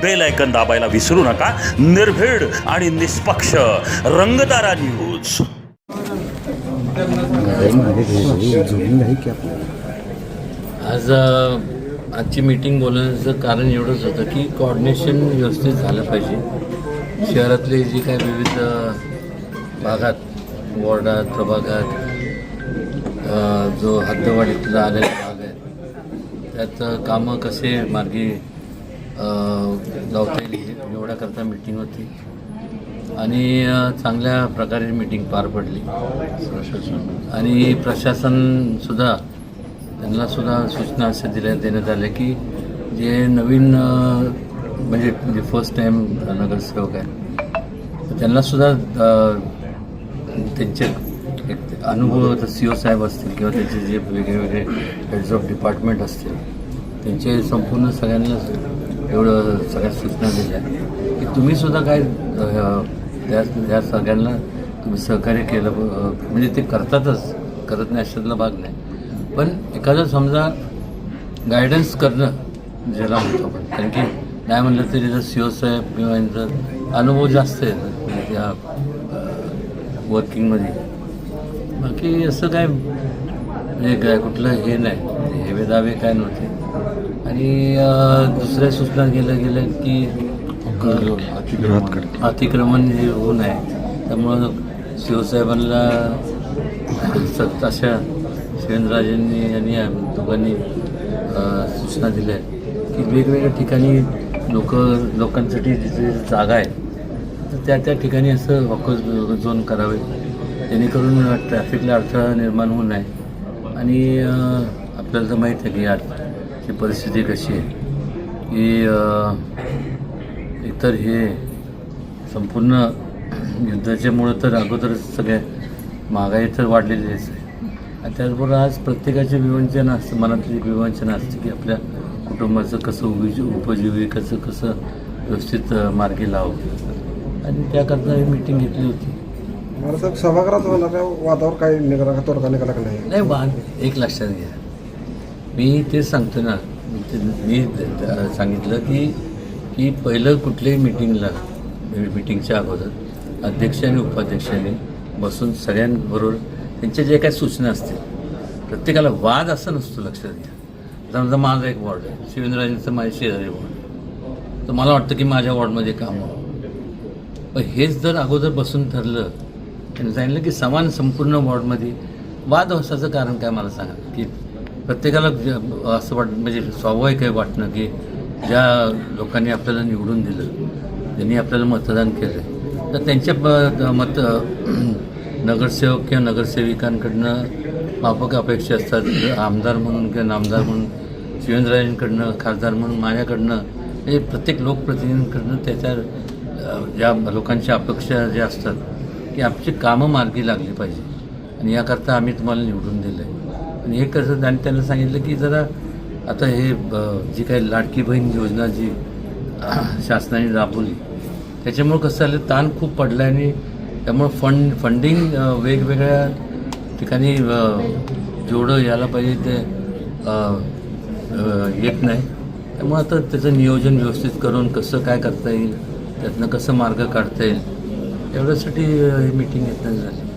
Bell icon दाबायला विसरू नका. निर्भीड आणि निष्पक्ष रंगतारा न्यूज. आजची मीटिंग बोलवण्याचं कारण एवढंच होतं की कोऑर्डिनेशन व्यवस्थित झालं पाहिजे. शहरातले जे काही विविध भागात, वॉर्डात, प्रभागात जो हद्दवाढीतला आलेला भाग आहे त्यात कामं कसे मार्गी लावता येईल एवढ्याकरता मीटिंग होती आणि चांगल्या प्रकारे मीटिंग पार पडली. आणि प्रशासनसुद्धा त्यांनासुद्धा सूचना असे देण्यात आल्या की जे नवीन म्हणजे जे फर्स्ट टाईम नगरसेवक आहे त्यांनासुद्धा त्यांचे एक अनुभव CO साहेब असतील किंवा त्यांचे जे वेगळे हेड्स ऑफ डिपार्टमेंट असतील त्यांचे संपूर्ण सगळ्यांना एवढं सगळ्या सूचना दिल्या की तुम्हीसुद्धा काय त्या सगळ्यांना तुम्ही सहकार्य केलं. म्हणजे ते करतातच, करत नाही अशातला भाग नाही, पण एखादं समजा गायडन्स करणं ज्याला म्हणतो आपण, कारण की नाही म्हणलं तरी जर CO साहेब किंवा यांचा अनुभव जास्त आहे म्हणजे त्या वर्किंगमध्ये. बाकी असं काय म्हणजे काय कुठलं हे नाही, हेवे दावे काय नव्हते. आणि दुसऱ्या सूचना गेल्या की अतिक्रमण हे होऊ नये, त्यामुळं CO साहेबांना अशा शिवेंद्रराजेंनी आणि दोघांनी सूचना दिल्या की वेगवेगळ्या ठिकाणी लोकांसाठी जिथे जागा आहे तर त्या ठिकाणी असं वॉकर्स झोन करावे जेणेकरून ट्रॅफिकला अडथळा निर्माण होऊ नये. आणि आपल्याला तर माहीत आहे की आजची परिस्थिती कशी आहे की एकतर हे संपूर्ण युद्धाच्यामुळं तर अगोदरच सगळ्या महागाई तर वाढलेलीच आहे आणि त्याचबरोबर आज प्रत्येकाचे विवंचन असतं, मनातली विवंचन असते की आपल्या कुटुंबाचं कसं उपजीविकाचं कसं व्यवस्थित मार्गी लावं. आणि त्याकरता ही मीटिंग घेतली होती. सभागृहात होणाऱ्या वादावर काही निघाला तोडगा निघाला का नाही? वाद एक लक्षात घ्या, मी तेच सांगतो ना, मी सांगितलं की पहिलं कुठल्याही मीटिंगच्या अगोदर अध्यक्ष आणि उपाध्यक्षांनी बसून सगळ्यांबरोबर त्यांच्या जे काही सूचना असतील, प्रत्येकाला वाद असं नसतो. लक्षात घ्या, समजा माझा एक वॉर्ड आहे, शिवेंद्रराजेंचं माझ्या शेजारी वॉर्ड, तर मला वाटतं की माझ्या वॉर्डमध्ये काम व्हावं. पण हेच जर अगोदर बसून ठरलं, त्यांनी सांगितलं की समान संपूर्ण वॉर्डमध्ये वाद होण्याचं कारण काय मला सांगा. की प्रत्येकाला असं म्हणजे स्वाभाविक आहे वाटणं की ज्या लोकांनी आपल्याला निवडून दिलं, ज्यांनी आपल्याला मतदान केलं, तर त्यांच्या नगरसेवक किंवा नगरसेविकांकडनं माफक अपेक्षा असतात. आमदार म्हणून किंवा नामदार म्हणून शिवेंद्रराजेंकडनं, खासदार म्हणून माझ्याकडनं, म्हणजे प्रत्येक लोकप्रतिनिधींकडनं त्याच्या ज्या लोकांच्या अपेक्षा ज्या असतात की आमची कामं मार्गी लागली पाहिजे आणि याकरता आम्ही तुम्हाला निवडून दिलं आहे. आणि हे कसं, आणि त्यांना सांगितलं की जरा आता हे जी काही लाडकी बहीण योजना जी शासनाने राबवली त्याच्यामुळं कसं झालं, ताण खूप पडला आहे आणि त्यामुळं फंडिंग वेगवेगळ्या ठिकाणी जेवढं यायला पाहिजे ते येत नाही. त्यामुळं आता त्याचं नियोजन व्यवस्थित करून कसं काय करता येईल, त्यातनं कसं मार्ग काढता येईल एवढ्यासाठी ही मीटिंग घेतली झाली.